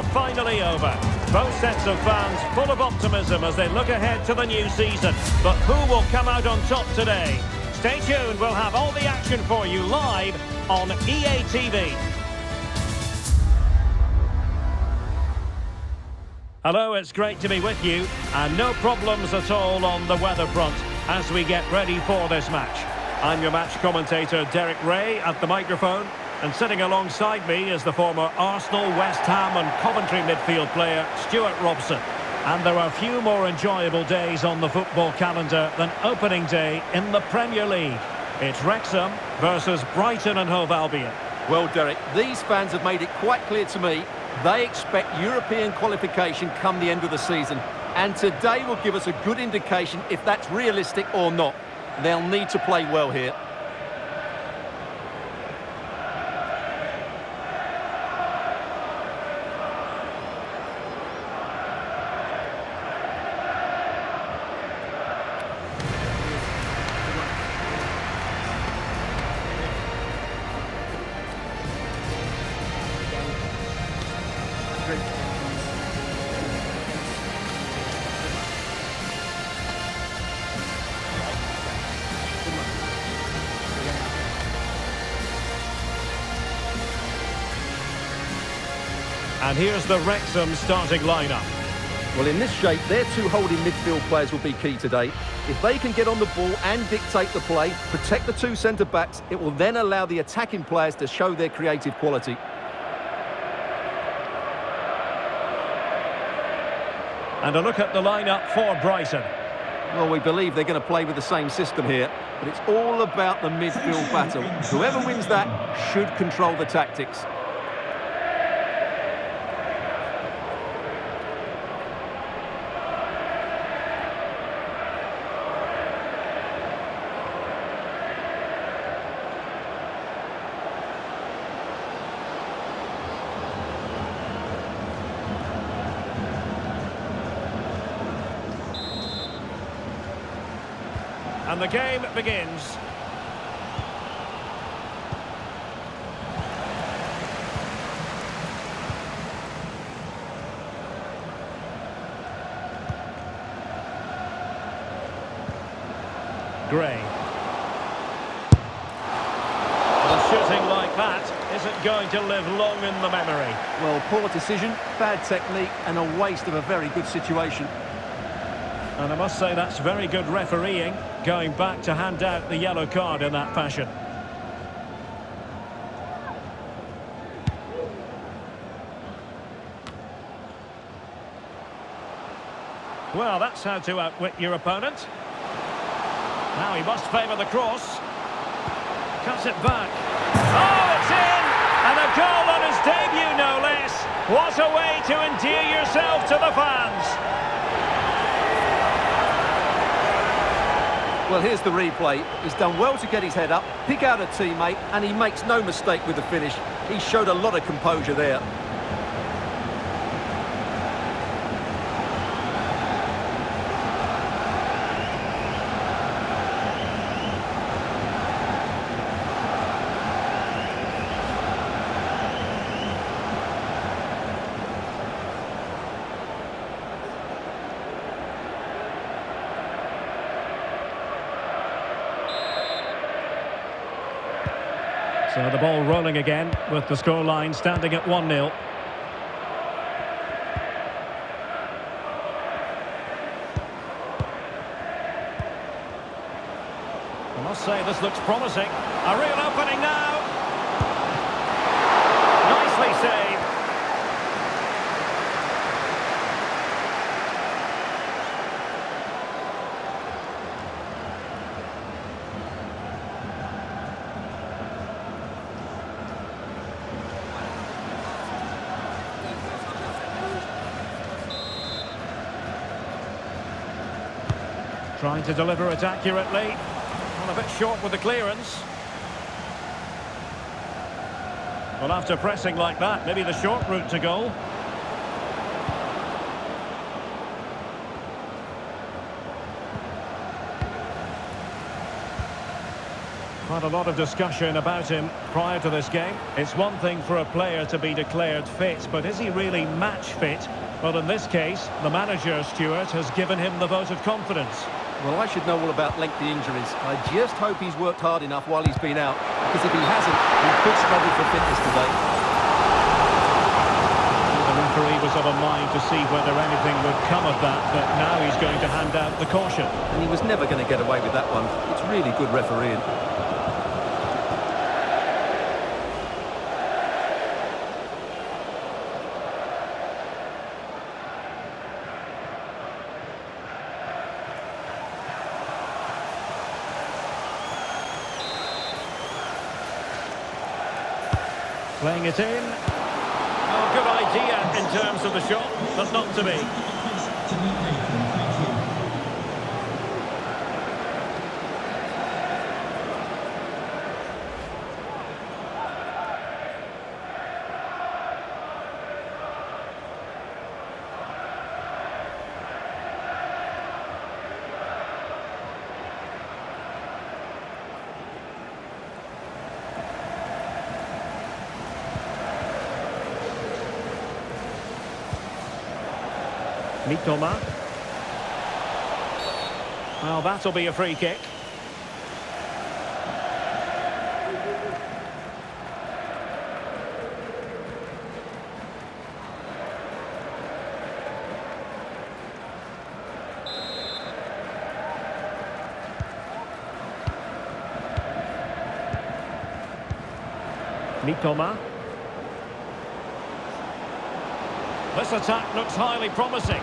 are finally over. Both sets of fans full of optimism as they look ahead to the new season. But who will come out on top today? Stay tuned, we'll have all the action for you live on EA TV. Hello, it's great to be with you, and no problems at all on the weather front as we get ready for this match. I'm your match commentator, Derek Ray, at the microphone, and sitting alongside me is the former Arsenal, West Ham and Coventry midfield player, Stuart Robson. And there are few more enjoyable days on the football calendar than opening day in the Premier League. It's Wrexham versus Brighton and Hove Albion. Well, Derek, these fans have made it quite clear to me they expect European qualification come the end of the season. And today will give us a good indication if that's realistic or not. They'll need to play well here. And here's the Wrexham starting lineup. Well, in this shape, their two holding midfield players will be key today. If they can get on the ball and dictate the play, protect the two centre-backs, it will then allow the attacking players to show their creative quality. And a look at the lineup for Brighton. Well, we believe they're going to play with the same system here, but it's all about the midfield battle. Whoever wins that should control the tactics. And the game begins. Gray. Well, shooting like that isn't going to live long in the memory. Well, poor decision, bad technique and a waste of a very good situation. And I must say that's very good refereeing, going back to hand out the yellow card in that fashion. Well, that's how to outwit your opponent. Now he must favour the cross. Cuts it back. Oh, it's in! And a goal on his debut, no less. What a way to endear yourself to the fans. Well, here's the replay. He's done well to get his head up, pick out a teammate, and he makes no mistake with the finish. He showed a lot of composure there. So the ball rolling again with the scoreline standing at 1-0. I must say this looks promising. A real opening now. Nicely saved. Trying to deliver it accurately. Well, a bit short with the clearance. Well, after pressing like that, maybe the short route to goal. Quite a lot of discussion about him prior to this game. It's one thing for a player to be declared fit, but is he really match fit? Well, in this case, the manager, Stuart, has given him the vote of confidence. Well, I should know all about lengthy injuries. I just hope he's worked hard enough while he's been out, because if he hasn't, he could struggle for fitness today. The referee was of a mind to see whether anything would come of that, but now he's going to hand out the caution. And he was never going to get away with that one. It's really good refereeing. Playing it in. Oh, good idea in terms of the shot, but not to be. Mitoma. Well, that'll be a free kick. Mitoma. This attack looks highly promising.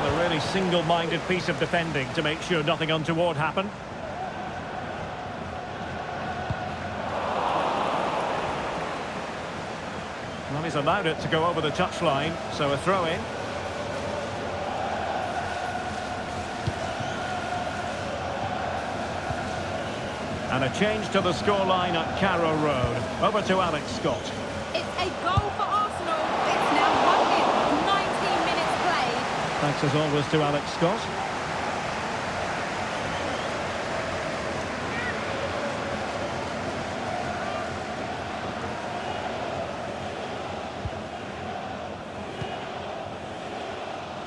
A really single-minded piece of defending to make sure nothing untoward happened. Well, he's allowed it to go over the touchline, so a throw-in. And a change to the scoreline at Carrow Road. Over to Alex Scott. It's a goal for Arsenal. It's now 1-0, 19 minutes played. Thanks as always to Alex Scott.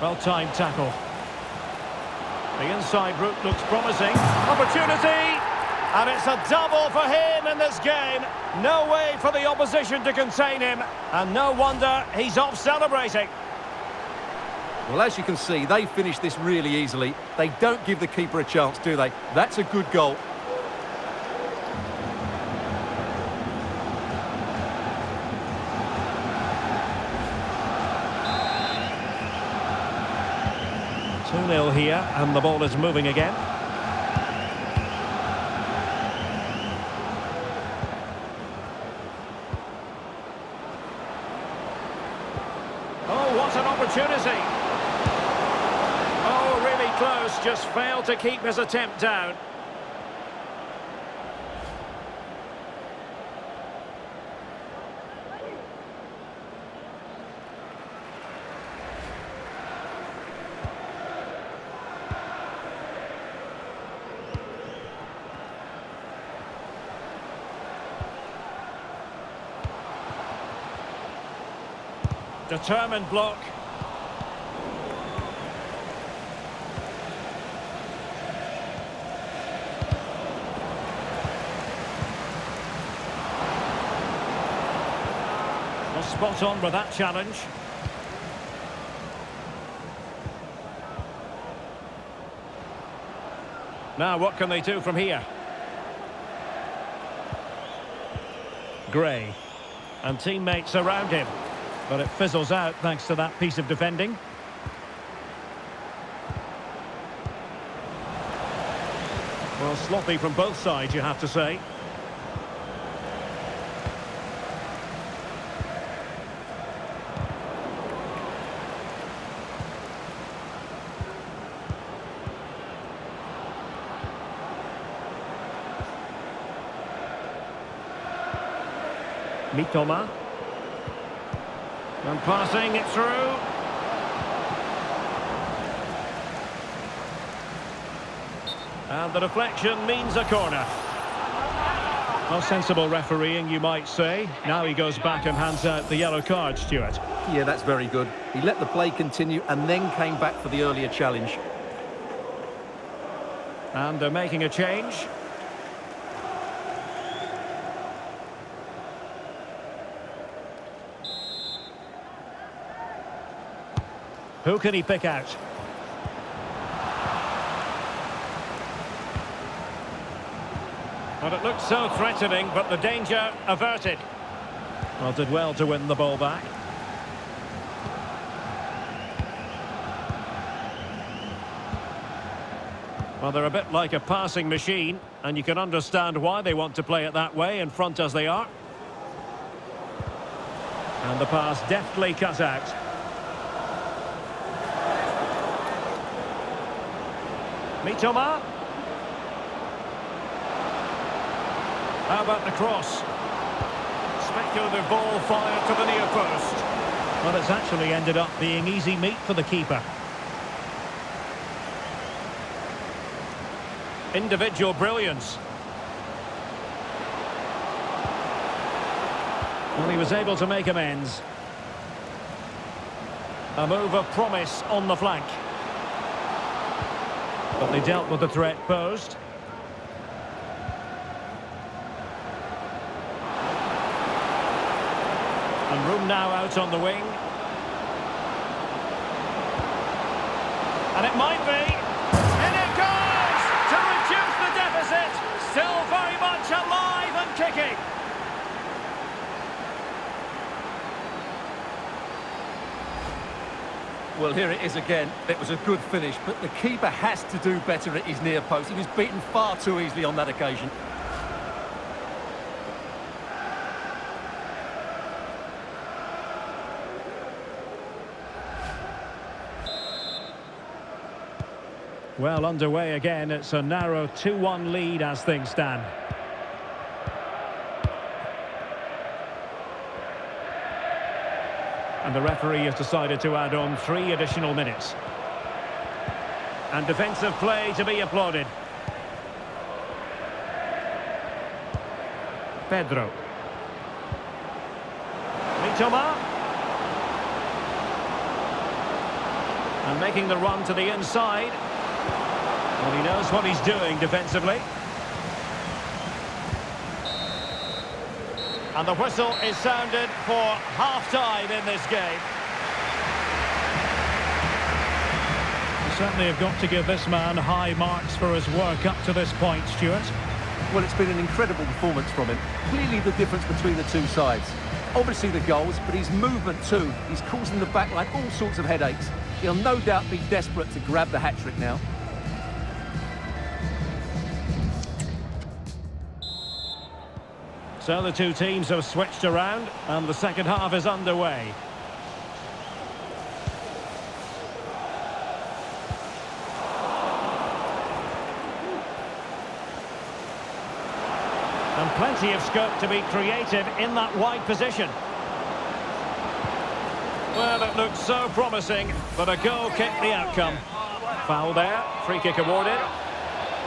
Well-timed tackle. The inside route looks promising. Opportunity! And it's a double for him in this game. No way for the opposition to contain him. And no wonder he's off celebrating. Well, as you can see, they finished this really easily. They don't give the keeper a chance, do they? That's a good goal. Two 2-0 here, and the ball is moving again. Oh, what an opportunity! Oh, really close, just failed to keep his attempt down. Determined block. Well, spot on with that challenge. Now, what can they do from here? Gray. And teammates around him. But it fizzles out thanks to that piece of defending. Well, sloppy from both sides, you have to say. Mitoma. And passing it through. And the deflection means a corner. Well, sensible refereeing, you might say. Now he goes back and hands out the yellow card, Stuart. Yeah, that's very good. He let the play continue and then came back for the earlier challenge. And they're making a change. Who can he pick out? Well, it looked so threatening, but the danger averted. Well, did well to win the ball back. Well, they're a bit like a passing machine, and you can understand why they want to play it that way, in front as they are. And the pass deftly cut out. Mitoma. How about the cross? Speculative ball fired to the near post. Well, it's actually ended up being easy meat for the keeper. Individual brilliance. Well, he was able to make amends. A move of promise on the flank. But they dealt with the threat posed. And room now out on the wing. And it might be. And it goes! To reduce the deficit. Still very much alive and kicking. Well, here it is again. It was a good finish, but the keeper has to do better at his near post. He was beaten far too easily on that occasion. Well, underway again. It's a narrow 2-1 lead as things stand. And the referee has decided to add on 3 additional minutes. And defensive play to be applauded. Pedro. Mitoma. And making the run to the inside. Well, he knows what he's doing defensively. And the whistle is sounded for half-time in this game. You certainly have got to give this man high marks for his work up to this point, Stuart. Well, it's been an incredible performance from him. Clearly the difference between the two sides. Obviously the goals, but his movement too. He's causing the backline all sorts of headaches. He'll no doubt be desperate to grab the hat-trick now. So the two teams have switched around and the second half is underway. And plenty of scope to be creative in that wide position. Well, it looked so promising, but a goal kicked the outcome. Foul there, free kick awarded.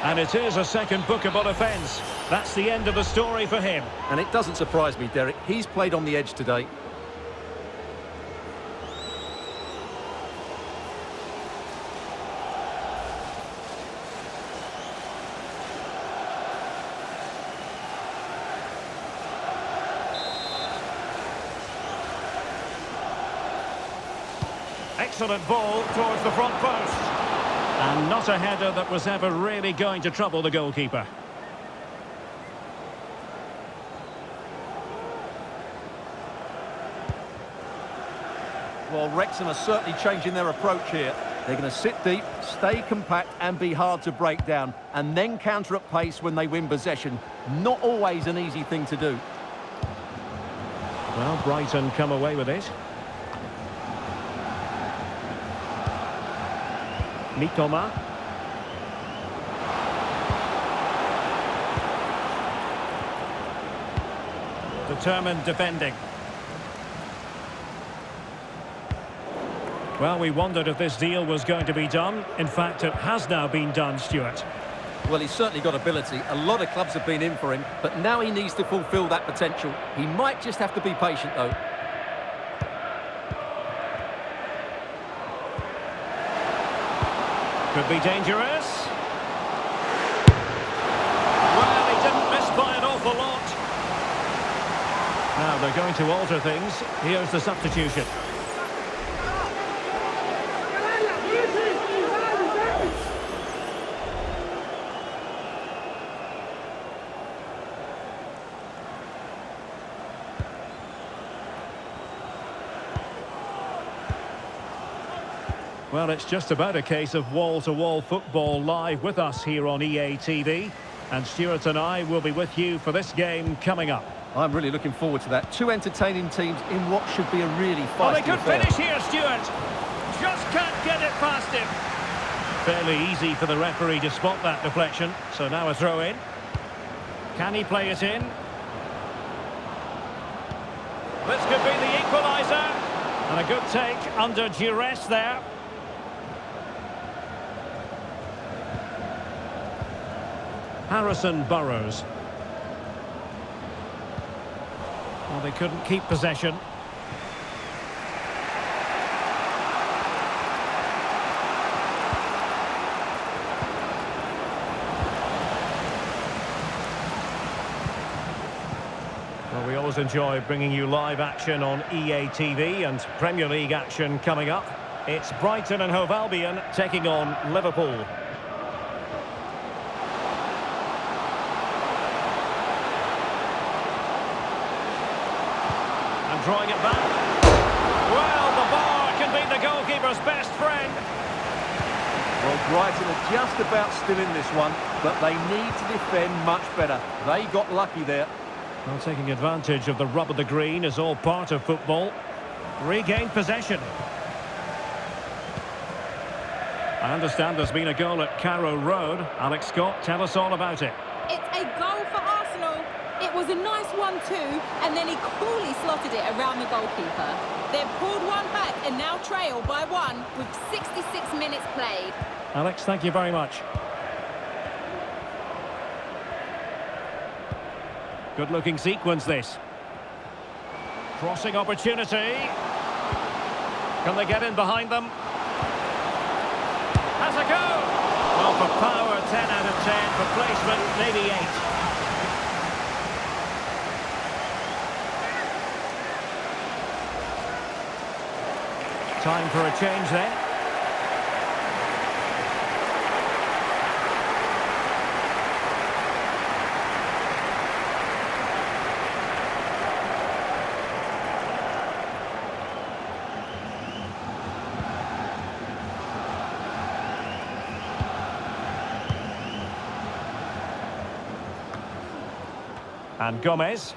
And it is a second bookable offence. That's the end of the story for him. And it doesn't surprise me, Derek. He's played on the edge today. Excellent ball towards the front post. And not a header that was ever really going to trouble the goalkeeper. Well, Wrexham are certainly changing their approach here. They're going to sit deep, stay compact and be hard to break down, and then counter at pace when they win possession. Not always an easy thing to do. Well, Brighton come away with it. Mitoma. Determined defending. Well, we wondered if this deal was going to be done. In fact, it has now been done, Stuart. Well, he's certainly got ability. A lot of clubs have been in for him, but now he needs to fulfil that potential. He might just have to be patient, though. Could be dangerous. Well, he didn't miss by an awful lot. Now they're going to alter things. Here's the substitution. Well, it's just about a case of wall-to-wall football live with us here on EA TV. And Stuart and I will be with you for this game coming up. I'm really looking forward to that. Two entertaining teams in what should be a really feisty Oh, they could affair. finish here, Stuart. Just can't get it past him. Fairly easy for the referee to spot that deflection. So now a throw in. Can he play it in? This could be the equaliser. And a good take under duress there. Harrison Burrows. Well, they couldn't keep possession. Well, we always enjoy bringing you live action on EA TV and Premier League action coming up. It's Brighton and Hove Albion taking on Liverpool. Drawing it back. Well, the bar can be the goalkeeper's best friend. Well, Brighton are just about still in this one, but they need to defend much better. They got lucky there. Well, taking advantage of the rub of the green is all part of football. Regained possession. I understand there's been a goal at Carrow Road. Alex Scott, tell us all about it. It's a goal for Arsenal. It was a nice 1-2, and then he coolly slotted it around the goalkeeper. They've pulled one back and now trail by 1 with 66 minutes played. Alex, thank you very much. Good-looking sequence, this. Crossing opportunity. Can they get in behind them? Has a go! Well, for power, 10 out of 10. For placement, maybe 8. Time for a change then. And Gomez.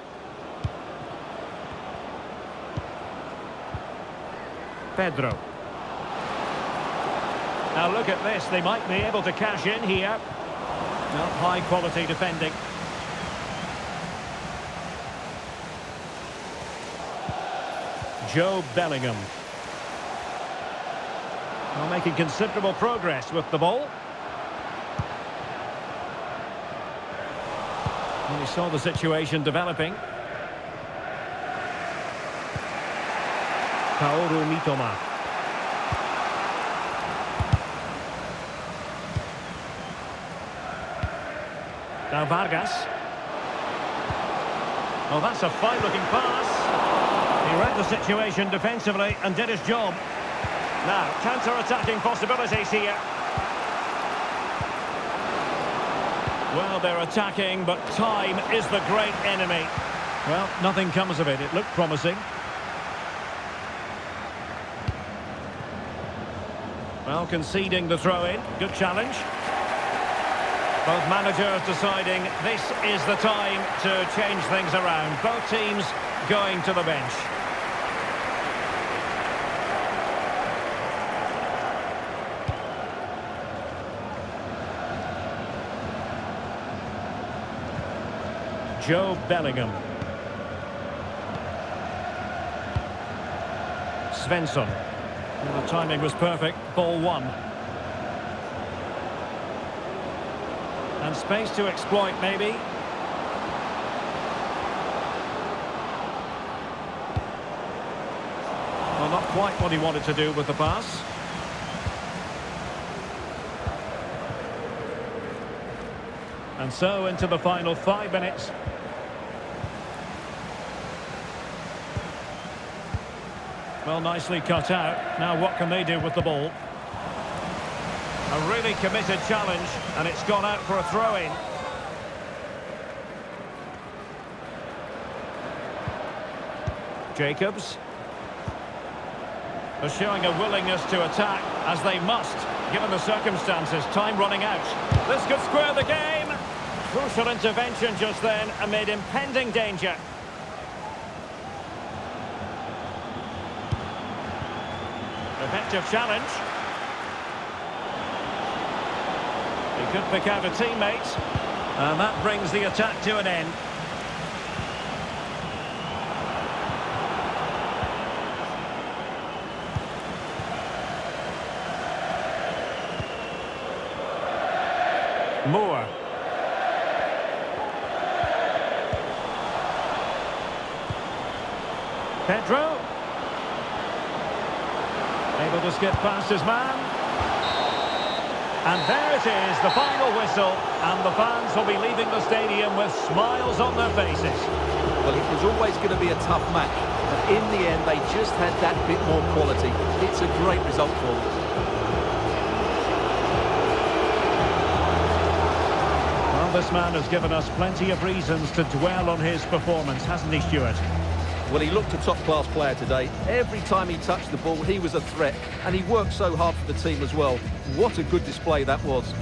Pedro. Now look at this, they might be able to cash in here. Not high quality defending. Joe Bellingham. Well, making considerable progress with the ball. And we saw the situation developing. Kaoru Mitoma. Now Vargas. Oh, that's a fine-looking pass. He read the situation defensively and did his job. Now, counter-attacking possibilities here. Well, they're attacking, but time is the great enemy. Well, nothing comes of it. It looked promising. Well, conceding the throw-in. Good challenge. Both managers deciding this is the time to change things around. Both teams going to the bench. Joe Bellingham. Svensson. Well, the timing was perfect. Ball one. And space to exploit, maybe. Well, not quite what he wanted to do with the pass. And so into the final 5 minutes. Well, nicely cut out. Now what can they do with the ball? A really committed challenge, and it's gone out for a throw-in. Jacobs. They're showing a willingness to attack, as they must, given the circumstances. Time running out. This could square the game. Crucial intervention just then amid impending danger. Effective challenge. He could pick out a teammate. And that brings the attack to an end. Moore. Pedro. Able to skip past his man. And there it is, the final whistle. And the fans will be leaving the stadium with smiles on their faces. Well, it was always going to be a tough match. But in the end, they just had that bit more quality. It's a great result for them. Well, this man has given us plenty of reasons to dwell on his performance, hasn't he, Stuart? Well, he looked a top-class player today. Every time he touched the ball, he was a threat. And he worked so hard for the team as well. What a good display that was.